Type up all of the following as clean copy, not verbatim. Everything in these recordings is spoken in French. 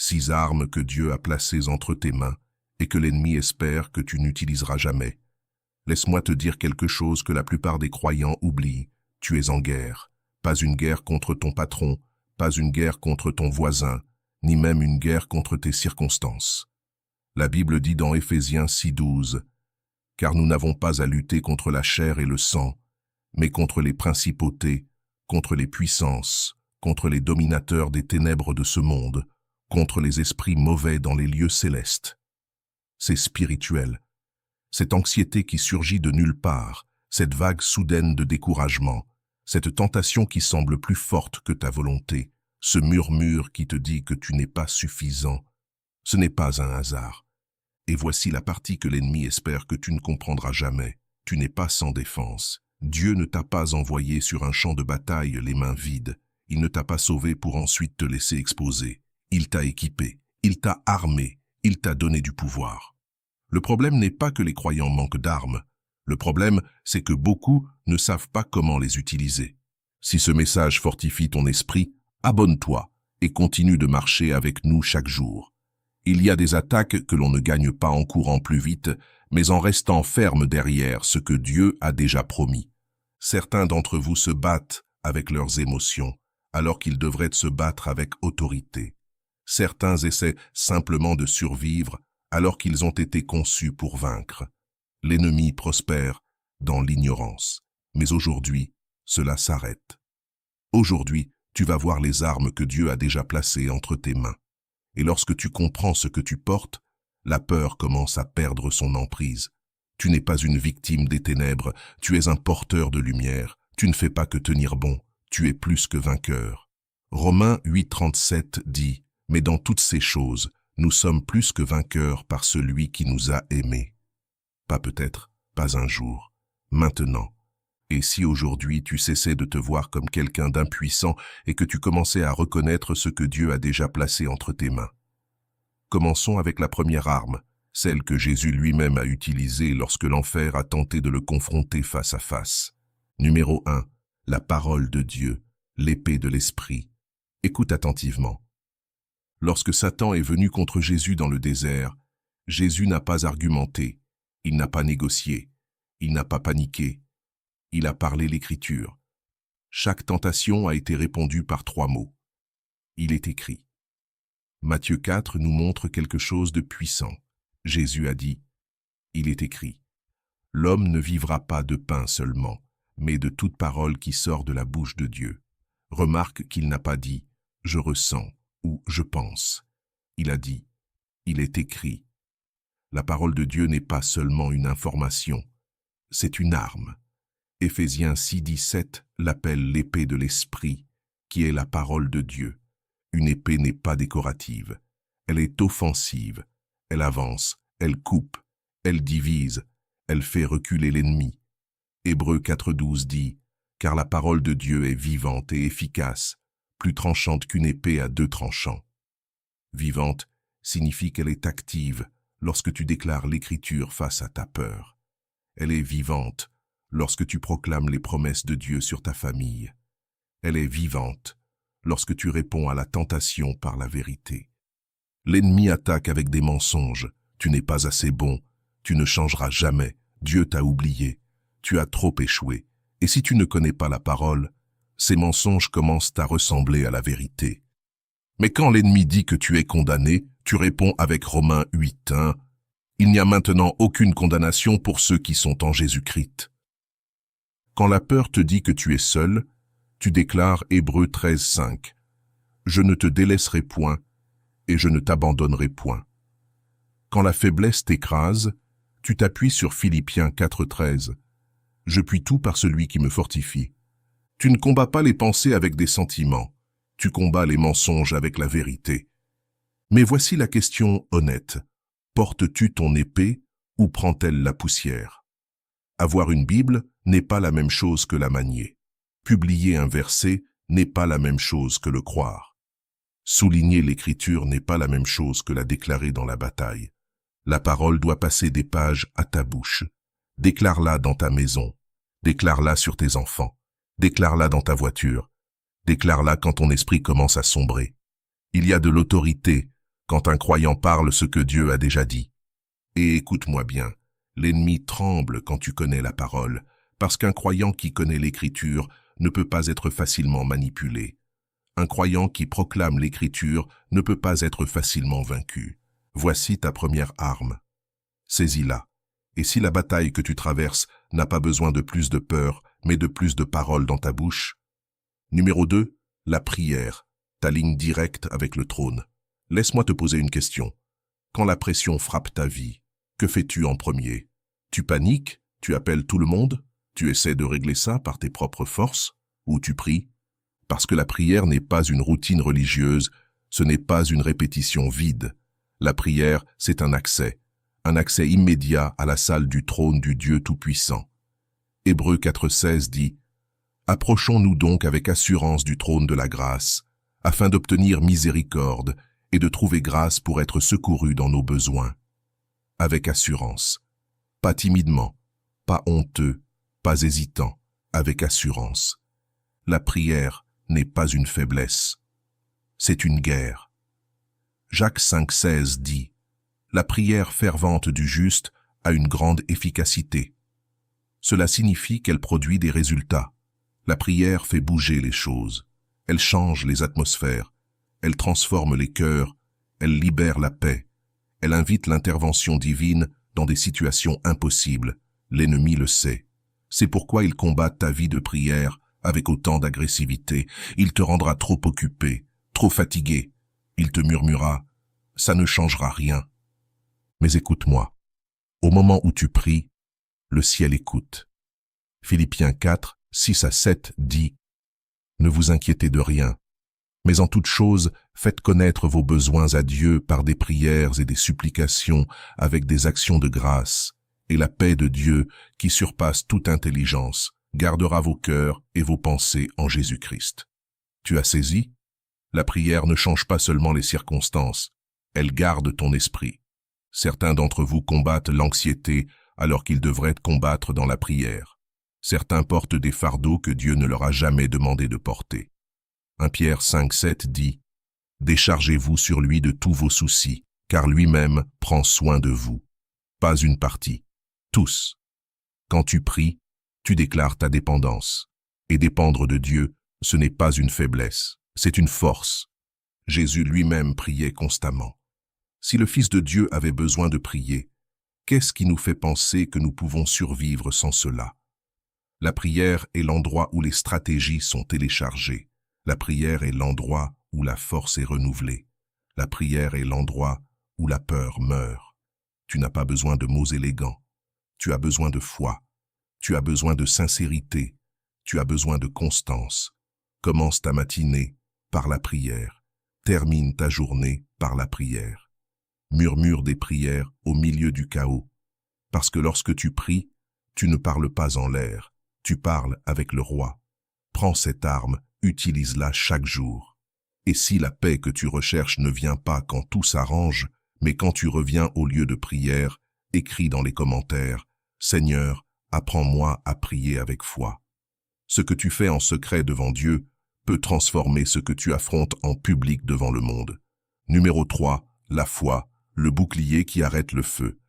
6 armes que Dieu a placées entre tes mains et que l'ennemi espère que tu n'utiliseras jamais. Laisse-moi te dire quelque chose que la plupart des croyants oublient. Tu es en guerre. Pas une guerre contre ton patron, pas une guerre contre ton voisin, ni même une guerre contre tes circonstances. La Bible dit dans Éphésiens 6:12, « Car nous n'avons pas à lutter contre la chair et le sang, mais contre les principautés, contre les puissances, contre les dominateurs des ténèbres de ce monde, contre les esprits mauvais dans les lieux célestes. » C'est spirituel. Cette anxiété qui surgit de nulle part, cette vague soudaine de découragement, cette tentation qui semble plus forte que ta volonté, ce murmure qui te dit que tu n'es pas suffisant, ce n'est pas un hasard. Et voici la partie que l'ennemi espère que tu ne comprendras jamais. Tu n'es pas sans défense. Dieu ne t'a pas envoyé sur un champ de bataille les mains vides. Il ne t'a pas sauvé pour ensuite te laisser exposer. Il t'a équipé, il t'a armé, il t'a donné du pouvoir. Le problème n'est pas que les croyants manquent d'armes. Le problème, c'est que beaucoup ne savent pas comment les utiliser. Si ce message fortifie ton esprit, abonne-toi et continue de marcher avec nous chaque jour. Il y a des attaques que l'on ne gagne pas en courant plus vite, mais en restant ferme derrière ce que Dieu a déjà promis. Certains d'entre vous se battent avec leurs émotions, alors qu'ils devraient se battre avec autorité. Certains essaient simplement de survivre, alors qu'ils ont été conçus pour vaincre. L'ennemi prospère dans l'ignorance. Mais aujourd'hui, cela s'arrête. Aujourd'hui, tu vas voir les armes que Dieu a déjà placées entre tes mains. Et lorsque tu comprends ce que tu portes, la peur commence à perdre son emprise. Tu n'es pas une victime des ténèbres, tu es un porteur de lumière. Tu ne fais pas que tenir bon, tu es plus que vainqueur. Romains 8:37 dit « Mais dans toutes ces choses, nous sommes plus que vainqueurs par celui qui nous a aimés. » Pas peut-être, pas un jour, maintenant. Et si aujourd'hui tu cessais de te voir comme quelqu'un d'impuissant et que tu commençais à reconnaître ce que Dieu a déjà placé entre tes mains? Commençons avec la première arme, celle que Jésus lui-même a utilisée lorsque l'enfer a tenté de le confronter face à face. Numéro 1, la parole de Dieu, l'épée de l'esprit. Écoute attentivement. Lorsque Satan est venu contre Jésus dans le désert, Jésus n'a pas argumenté, il n'a pas négocié, il n'a pas paniqué, il a parlé l'Écriture. Chaque tentation a été répondue par 3 mots. Il est écrit. Matthieu 4 nous montre quelque chose de puissant. Jésus a dit, il est écrit. L'homme ne vivra pas de pain seulement, mais de toute parole qui sort de la bouche de Dieu. Remarque qu'il n'a pas dit « je ressens » ou « je pense ». Il a dit « il est écrit ». La parole de Dieu n'est pas seulement une information, c'est une arme. Éphésiens 6:17 l'appelle l'épée de l'esprit, qui est la parole de Dieu. Une épée n'est pas décorative, elle est offensive, elle avance, elle coupe, elle divise, elle fait reculer l'ennemi. Hébreux 4:12 dit « Car la parole de Dieu est vivante et efficace, plus tranchante qu'une épée à 2 tranchants. » Vivante signifie qu'elle est active lorsque tu déclares l'Écriture face à ta peur. Elle est vivante lorsque tu proclames les promesses de Dieu sur ta famille. Elle est vivante lorsque tu réponds à la tentation par la vérité. L'ennemi attaque avec des mensonges. Tu n'es pas assez bon, tu ne changeras jamais, Dieu t'a oublié, tu as trop échoué. Et si tu ne connais pas la parole, ces mensonges commencent à ressembler à la vérité. Mais quand l'ennemi dit que tu es condamné, tu réponds avec Romains 8:1. Il n'y a maintenant aucune condamnation pour ceux qui sont en Jésus-Christ. Quand la peur te dit que tu es seul, tu déclares Hébreux 13:5. Je ne te délaisserai point et je ne t'abandonnerai point. Quand la faiblesse t'écrase, tu t'appuies sur Philippiens 4:13. Je puis tout par celui qui me fortifie. Tu ne combats pas les pensées avec des sentiments, tu combats les mensonges avec la vérité. Mais voici la question honnête. Portes-tu ton épée ou prend-elle la poussière? Avoir une Bible n'est pas la même chose que la manier. Publier un verset n'est pas la même chose que le croire. Souligner l'Écriture n'est pas la même chose que la déclarer dans la bataille. La parole doit passer des pages à ta bouche. Déclare-la dans ta maison. Déclare-la sur tes enfants. Déclare-la dans ta voiture. Déclare-la quand ton esprit commence à sombrer. Il y a de l'autorité quand un croyant parle ce que Dieu a déjà dit. Et écoute-moi bien, l'ennemi tremble quand tu connais la parole, parce qu'un croyant qui connaît l'Écriture ne peut pas être facilement manipulé. Un croyant qui proclame l'Écriture ne peut pas être facilement vaincu. Voici ta première arme. Saisis-la. Et si la bataille que tu traverses n'a pas besoin de plus de peur, mais de plus de paroles dans ta bouche? Numéro 2, la prière, ta ligne directe avec le trône. Laisse-moi te poser une question. Quand la pression frappe ta vie, que fais-tu en premier? Tu paniques? Tu appelles tout le monde? Tu essaies de régler ça par tes propres forces? Ou tu pries? Parce que la prière n'est pas une routine religieuse, ce n'est pas une répétition vide. La prière, c'est un accès immédiat à la salle du trône du Dieu Tout-Puissant. Hébreux 4,16 dit « Approchons-nous donc avec assurance du trône de la grâce, afin d'obtenir miséricorde et de trouver grâce pour être secourus dans nos besoins. » Avec assurance, pas timidement, pas honteux, pas hésitant, avec assurance. La prière n'est pas une faiblesse, c'est une guerre. Jacques 5,16 dit « La prière fervente du juste a une grande efficacité. » Cela signifie qu'elle produit des résultats. La prière fait bouger les choses. Elle change les atmosphères. Elle transforme les cœurs. Elle libère la paix. Elle invite l'intervention divine dans des situations impossibles. L'ennemi le sait. C'est pourquoi il combat ta vie de prière avec autant d'agressivité. Il te rendra trop occupé, trop fatigué. Il te murmurera « Ça ne changera rien ». Mais écoute-moi. Au moment où tu pries, le ciel écoute. Philippiens 4, 6 à 7 dit « Ne vous inquiétez de rien, mais en toute chose, faites connaître vos besoins à Dieu par des prières et des supplications avec des actions de grâce, et la paix de Dieu, qui surpasse toute intelligence, gardera vos cœurs et vos pensées en Jésus-Christ. » Tu as saisi? La prière ne change pas seulement les circonstances, elle garde ton esprit. Certains d'entre vous combattent l'anxiété alors qu'ils devraient combattre dans la prière. Certains portent des fardeaux que Dieu ne leur a jamais demandé de porter. 1 Pierre 5,7 dit « Déchargez-vous sur lui de tous vos soucis, car lui-même prend soin de vous. » Pas une partie, tous. Quand tu pries, tu déclares ta dépendance. Et dépendre de Dieu, ce n'est pas une faiblesse, c'est une force. Jésus lui-même priait constamment. Si le Fils de Dieu avait besoin de prier, qu'est-ce qui nous fait penser que nous pouvons survivre sans cela? La prière est l'endroit où les stratégies sont téléchargées. La prière est l'endroit où la force est renouvelée. La prière est l'endroit où la peur meurt. Tu n'as pas besoin de mots élégants. Tu as besoin de foi. Tu as besoin de sincérité. Tu as besoin de constance. Commence ta matinée par la prière. Termine ta journée par la prière. Murmure des prières au milieu du chaos. Parce que lorsque tu pries, tu ne parles pas en l'air. Tu parles avec le roi. Prends cette arme, utilise-la chaque jour. Et si la paix que tu recherches ne vient pas quand tout s'arrange, mais quand tu reviens au lieu de prière, écris dans les commentaires « Seigneur, apprends-moi à prier avec foi ». Ce que tu fais en secret devant Dieu peut transformer ce que tu affrontes en public devant le monde. Numéro 3, la foi, le bouclier qui arrête le feu.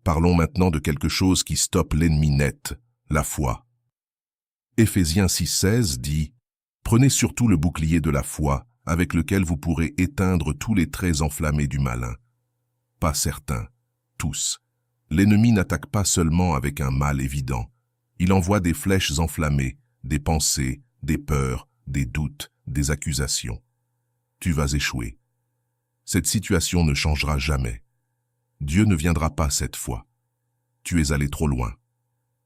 Parlons maintenant de quelque chose qui stoppe l'ennemi net, la foi. Éphésiens 6,16 dit « Prenez surtout le bouclier de la foi, avec lequel vous pourrez éteindre tous les traits enflammés du malin. » Pas certains, tous. L'ennemi n'attaque pas seulement avec un mal évident. Il envoie des flèches enflammées, des pensées, des peurs, des doutes, des accusations. Tu vas échouer. Cette situation ne changera jamais. Dieu ne viendra pas cette fois. Tu es allé trop loin.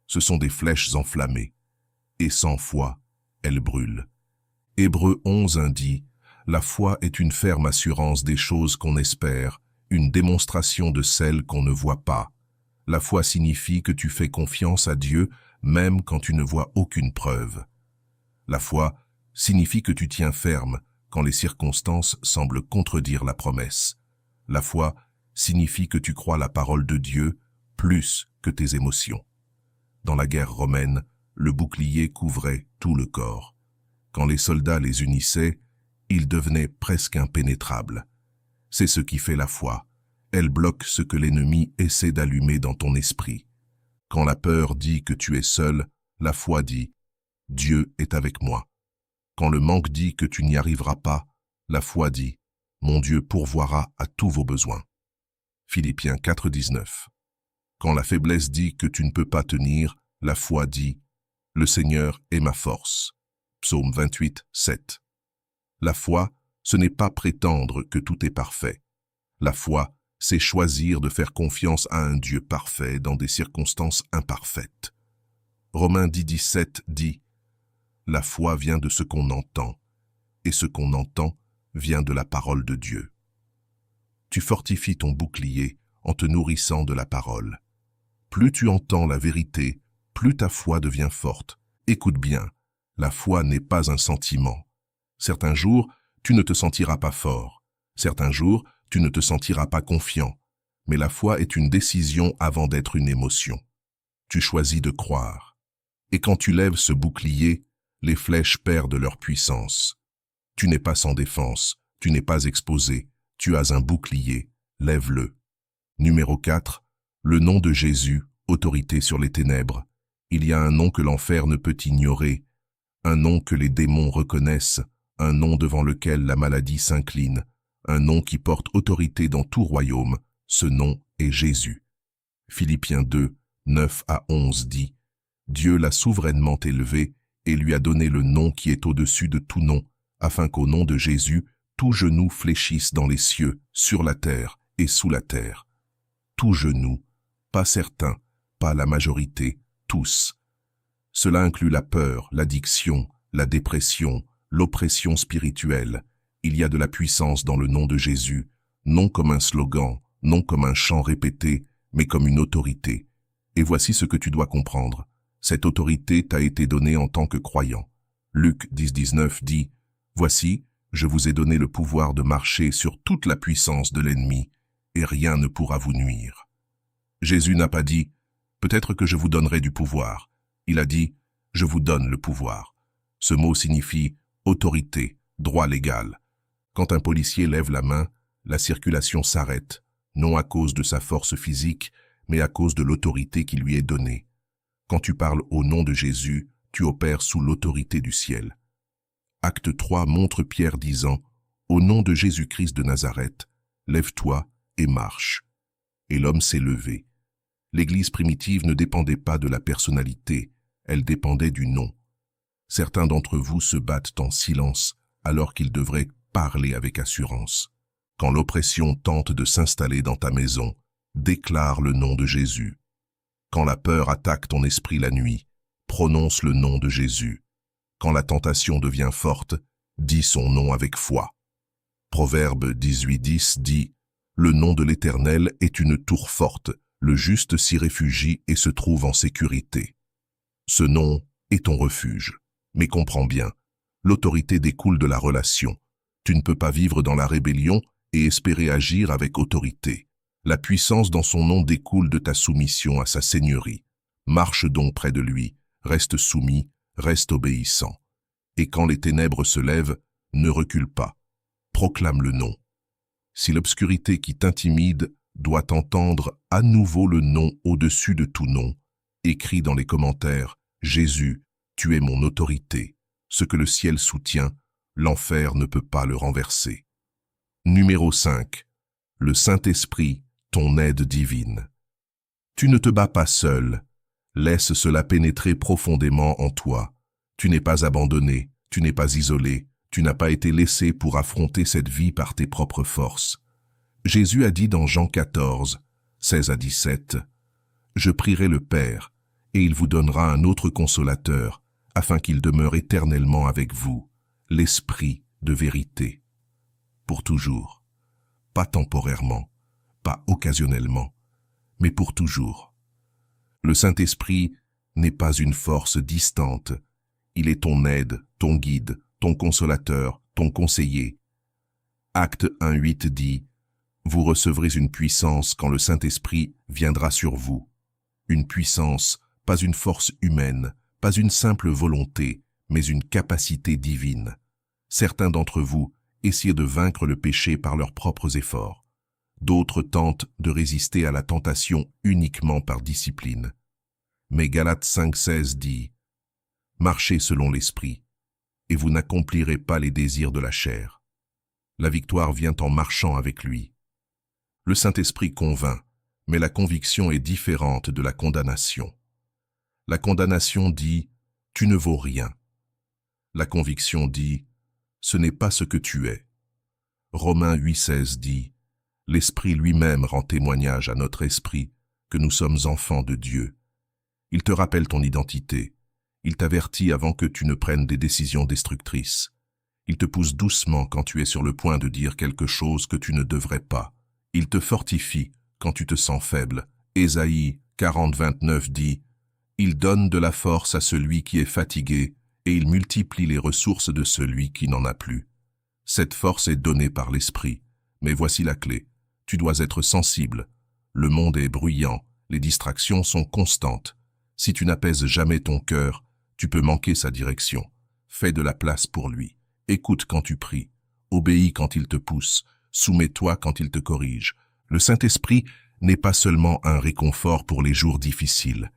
Ce sont des flèches enflammées. Et sans foi, elles brûlent. Hébreux 11:1 dit « La foi est une ferme assurance des choses qu'on espère, une démonstration de celles qu'on ne voit pas. » La foi signifie que tu fais confiance à Dieu même quand tu ne vois aucune preuve. La foi signifie que tu tiens ferme quand les circonstances semblent contredire la promesse. La foi signifie que tu crois la parole de Dieu plus que tes émotions. Dans la guerre romaine, le bouclier couvrait tout le corps. Quand les soldats les unissaient, ils devenaient presque impénétrables. C'est ce qui fait la foi. Elle bloque ce que l'ennemi essaie d'allumer dans ton esprit. Quand la peur dit que tu es seul, la foi dit « Dieu est avec moi ». Quand le manque dit que tu n'y arriveras pas, la foi dit « Mon Dieu pourvoira à tous vos besoins ». Philippiens 4,19. Quand la faiblesse dit que tu ne peux pas tenir, la foi dit « Le Seigneur est ma force ». Psaume 28, 7. La foi, ce n'est pas prétendre que tout est parfait. La foi, c'est choisir de faire confiance à un Dieu parfait dans des circonstances imparfaites. Romains 10, 17 dit « La foi vient de ce qu'on entend, et ce qu'on entend vient de la parole de Dieu. » Tu fortifies ton bouclier en te nourrissant de la parole. Plus tu entends la vérité, plus ta foi devient forte. Écoute bien, la foi n'est pas un sentiment. Certains jours, tu ne te sentiras pas fort. Certains jours, tu ne te sentiras pas confiant. Mais la foi est une décision avant d'être une émotion. Tu choisis de croire. Et quand tu lèves ce bouclier, les flèches perdent leur puissance. Tu n'es pas sans défense, tu n'es pas exposé, tu as un bouclier, lève-le. Numéro 4. Le nom de Jésus, autorité sur les ténèbres. Il y a un nom que l'enfer ne peut ignorer, un nom que les démons reconnaissent, un nom devant lequel la maladie s'incline, un nom qui porte autorité dans tout royaume, ce nom est Jésus. Philippiens 2, 9 à 11 dit « Dieu l'a souverainement élevé et lui a donné le nom qui est au-dessus de tout nom, afin qu'au nom de Jésus, tout genou fléchisse dans les cieux, sur la terre et sous la terre. » Tout genou, pas certains, pas la majorité, tous. Cela inclut la peur, l'addiction, la dépression, l'oppression spirituelle. Il y a de la puissance dans le nom de Jésus, non comme un slogan, non comme un chant répété, mais comme une autorité. Et voici ce que tu dois comprendre. Cette autorité t'a été donnée en tant que croyant. Luc 10, 19 dit « Voici, je vous ai donné le pouvoir de marcher sur toute la puissance de l'ennemi, et rien ne pourra vous nuire. » Jésus n'a pas dit « Peut-être que je vous donnerai du pouvoir ». Il a dit « Je vous donne le pouvoir ». Ce mot signifie autorité, droit légal. Quand un policier lève la main, la circulation s'arrête, non à cause de sa force physique, mais à cause de l'autorité qui lui est donnée. Quand tu parles au nom de Jésus, tu opères sous l'autorité du ciel. Acte 3 montre Pierre disant « Au nom de Jésus-Christ de Nazareth, lève-toi et marche. » Et l'homme s'est levé. L'Église primitive ne dépendait pas de la personnalité, elle dépendait du nom. Certains d'entre vous se battent en silence alors qu'ils devraient parler avec assurance. Quand l'oppression tente de s'installer dans ta maison, déclare le nom de Jésus. Quand la peur attaque ton esprit la nuit, prononce le nom de Jésus. Quand la tentation devient forte, dis son nom avec foi. Proverbe 18:10 dit « Le nom de l'Éternel est une tour forte, le juste s'y réfugie et se trouve en sécurité. » Ce nom est ton refuge. Mais comprends bien, l'autorité découle de la relation. Tu ne peux pas vivre dans la rébellion et espérer agir avec autorité. La puissance dans son nom découle de ta soumission à sa seigneurie. Marche donc près de lui, reste soumis, reste obéissant. Et quand les ténèbres se lèvent, ne recule pas. Proclame le nom. Si l'obscurité qui t'intimide doit entendre à nouveau le nom au-dessus de tout nom, écris dans les commentaires « Jésus, tu es mon autorité. Ce que le ciel soutient, l'enfer ne peut pas le renverser. » Numéro 5. Le Saint-Esprit, ton aide divine. Tu ne te bats pas seul. Laisse cela pénétrer profondément en toi. Tu n'es pas abandonné, tu n'es pas isolé, tu n'as pas été laissé pour affronter cette vie par tes propres forces. Jésus a dit dans Jean 14, 16 à 17, « Je prierai le Père, et il vous donnera un autre consolateur, afin qu'il demeure éternellement avec vous, l'Esprit de vérité. » Pour toujours, pas temporairement, pas occasionnellement, mais pour toujours. Le Saint-Esprit n'est pas une force distante, il est ton aide, ton guide, ton consolateur, ton conseiller. Acte 1:8 dit « Vous recevrez une puissance quand le Saint-Esprit viendra sur vous. » Une puissance, pas une force humaine, pas une simple volonté, mais une capacité divine. Certains d'entre vous essayer de vaincre le péché par leurs propres efforts. D'autres tentent de résister à la tentation uniquement par discipline. Mais Galates 5,16 dit « Marchez selon l'esprit, et vous n'accomplirez pas les désirs de la chair. » La victoire vient en marchant avec lui. Le Saint-Esprit convainc, mais la conviction est différente de la condamnation. La condamnation dit « Tu ne vaux rien ». La conviction dit « Ce n'est pas ce que tu es ». Romains 8,16 dit « L'Esprit lui-même rend témoignage à notre esprit que nous sommes enfants de Dieu. Il te rappelle ton identité. Il t'avertit avant que tu ne prennes des décisions destructrices. Il te pousse doucement quand tu es sur le point de dire quelque chose que tu ne devrais pas. Il te fortifie quand tu te sens faible. Ésaïe 40,29 dit « Il donne de la force à celui qui est fatigué et il multiplie les ressources de celui qui n'en a plus. » Cette force est donnée par l'Esprit, mais voici la clé. Tu dois être sensible. Le monde est bruyant, les distractions sont constantes. Si tu n'apaises jamais ton cœur, tu peux manquer sa direction. Fais de la place pour lui. Écoute quand tu pries. Obéis quand il te pousse. Soumets-toi quand il te corrige. Le Saint-Esprit n'est pas seulement un réconfort pour les jours difficiles.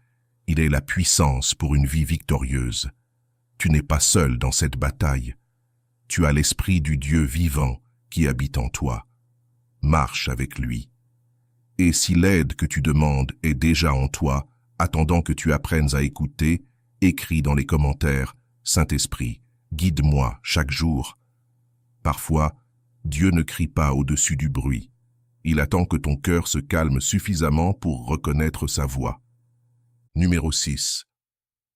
Il est la puissance pour une vie victorieuse. Tu n'es pas seul dans cette bataille. Tu as l'Esprit du Dieu vivant qui habite en toi. Marche avec lui. Et si l'aide que tu demandes est déjà en toi, attendant que tu apprennes à écouter, écris dans les commentaires « Saint-Esprit, guide-moi chaque jour ». Parfois, Dieu ne crie pas au-dessus du bruit. Il attend que ton cœur se calme suffisamment pour reconnaître sa voix. Numéro 6.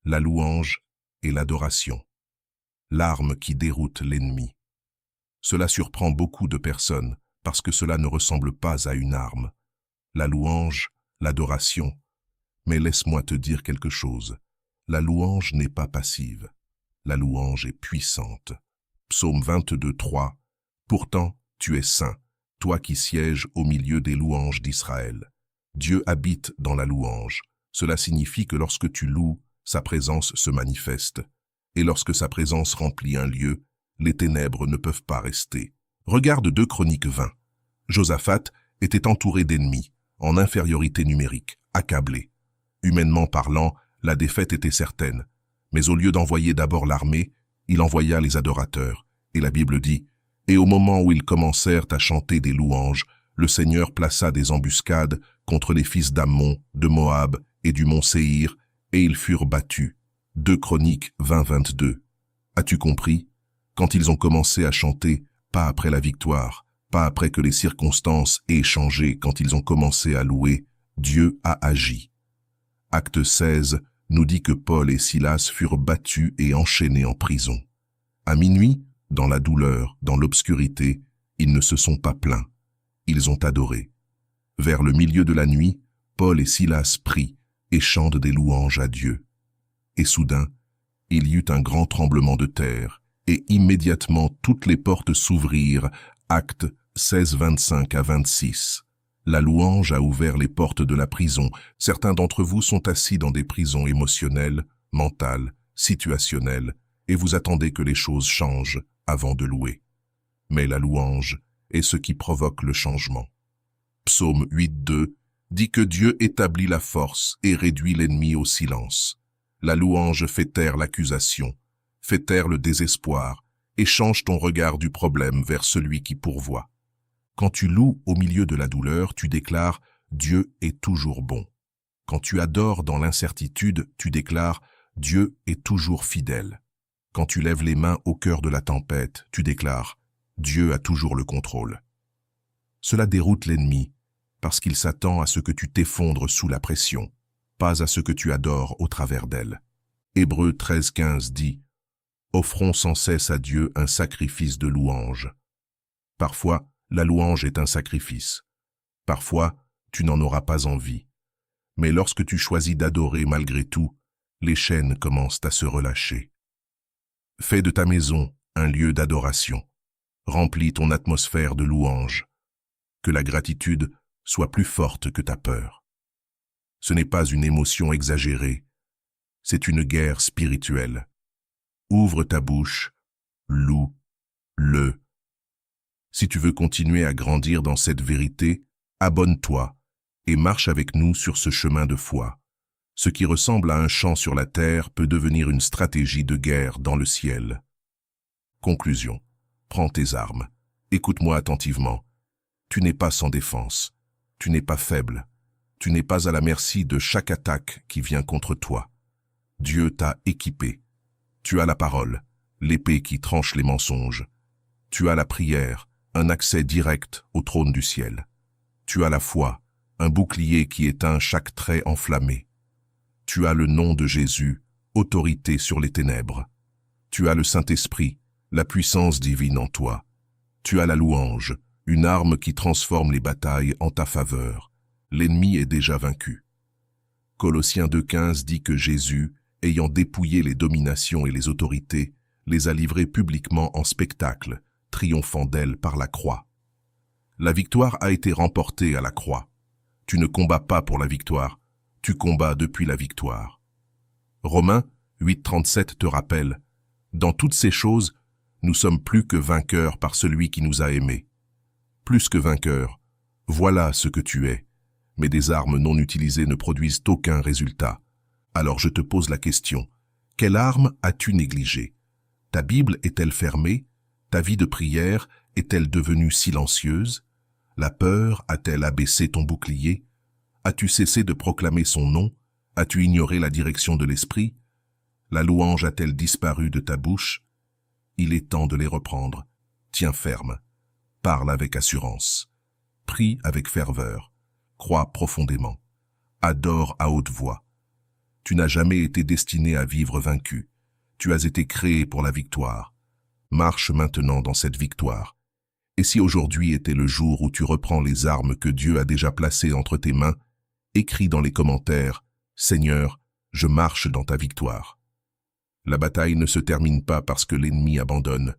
La louange et l'adoration. L'arme qui déroute l'ennemi. Cela surprend beaucoup de personnes parce que cela ne ressemble pas à une arme. La louange, l'adoration. Mais laisse-moi te dire quelque chose. La louange n'est pas passive. La louange est puissante. Psaume 22,3. Pourtant, tu es saint, toi qui sièges au milieu des louanges d'Israël. Dieu habite dans la louange. Cela signifie que lorsque tu loues, sa présence se manifeste. Et lorsque sa présence remplit un lieu, les ténèbres ne peuvent pas rester. Regarde 2 Chroniques 20. Josaphat était entouré d'ennemis, en infériorité numérique, accablé. Humainement parlant, la défaite était certaine. Mais au lieu d'envoyer d'abord l'armée, il envoya les adorateurs. Et la Bible dit « Et au moment où ils commencèrent à chanter des louanges, le Seigneur plaça des embuscades contre les fils d'Ammon, de Moab et du mont Séhir, et ils furent battus. » 2 Chroniques 20-22. As-tu compris? Quand ils ont commencé à chanter, pas après la victoire, pas après que les circonstances aient changé, quand ils ont commencé à louer, Dieu a agi. Acte 16 nous dit que Paul et Silas furent battus et enchaînés en prison. À minuit, dans la douleur, dans l'obscurité, ils ne se sont pas plaints. Ils ont adoré. Vers le milieu de la nuit, Paul et Silas prient et chantent des louanges à Dieu. Et soudain, il y eut un grand tremblement de terre, et immédiatement toutes les portes s'ouvrirent. Actes 16, 25-26. La louange a ouvert les portes de la prison. Certains d'entre vous sont assis dans des prisons émotionnelles, mentales, situationnelles, et vous attendez que les choses changent avant de louer. Mais la louange est ce qui provoque le changement. Psaume 8.2 dit que Dieu établit la force et réduit l'ennemi au silence. La louange fait taire l'accusation, fait taire le désespoir et change ton regard du problème vers celui qui pourvoit. Quand tu loues au milieu de la douleur, tu déclares « Dieu est toujours bon ». Quand tu adores dans l'incertitude, tu déclares « Dieu est toujours fidèle ». Quand tu lèves les mains au cœur de la tempête, tu déclares « Dieu a toujours le contrôle ». Cela déroute l'ennemi parce qu'il s'attend à ce que tu t'effondres sous la pression, pas à ce que tu adores au travers d'elle. Hébreux 13.15 dit « Offrons sans cesse à Dieu un sacrifice de louange ». Parfois, la louange est un sacrifice. Parfois, tu n'en auras pas envie. Mais lorsque tu choisis d'adorer malgré tout, les chaînes commencent à se relâcher. Fais de ta maison un lieu d'adoration. Remplis ton atmosphère de louange. Que la gratitude soit plus forte que ta peur. Ce n'est pas une émotion exagérée, c'est une guerre spirituelle. Ouvre ta bouche, loue-le Si tu veux continuer à grandir dans cette vérité, abonne-toi et marche avec nous sur ce chemin de foi. Ce qui ressemble à un champ sur la terre peut devenir une stratégie de guerre dans le ciel. Conclusion. Prends tes armes. Écoute-moi attentivement. Tu n'es pas sans défense. Tu n'es pas faible. Tu n'es pas à la merci de chaque attaque qui vient contre toi. Dieu t'a équipé. Tu as la parole, l'épée qui tranche les mensonges. Tu as la prière, un accès direct au trône du ciel. Tu as la foi, un bouclier qui éteint chaque trait enflammé. Tu as le nom de Jésus, autorité sur les ténèbres. Tu as le Saint-Esprit, la puissance divine en toi. Tu as la louange, une arme qui transforme les batailles en ta faveur. L'ennemi est déjà vaincu. Colossiens 2,15 dit que Jésus, ayant dépouillé les dominations et les autorités, les a livrées publiquement en spectacle, triomphant d'elles par la croix. La victoire a été remportée à la croix. Tu ne combats pas pour la victoire, tu combats depuis la victoire. Romains 8,37 te rappelle, « Dans toutes ces choses, nous sommes plus que vainqueurs par celui qui nous a aimés. » Plus que vainqueurs, voilà ce que tu es. Mais des armes non utilisées ne produisent aucun résultat. Alors je te pose la question, quelle arme as-tu négligée? Ta Bible est-elle fermée? Ta vie de prière est-elle devenue silencieuse? La peur a-t-elle abaissé ton bouclier? As-tu cessé de proclamer son nom? As-tu ignoré la direction de l'esprit? La louange a-t-elle disparu de ta bouche? Il est temps de les reprendre. Tiens ferme. Parle avec assurance. Prie avec ferveur. Crois profondément. Adore à haute voix. Tu n'as jamais été destiné à vivre vaincu. Tu as été créé pour la victoire. Marche maintenant dans cette victoire. Et si aujourd'hui était le jour où tu reprends les armes que Dieu a déjà placées entre tes mains, écris dans les commentaires « Seigneur, je marche dans ta victoire ». La bataille ne se termine pas parce que l'ennemi abandonne.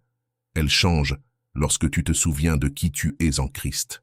Elle change lorsque tu te souviens de qui tu es en Christ.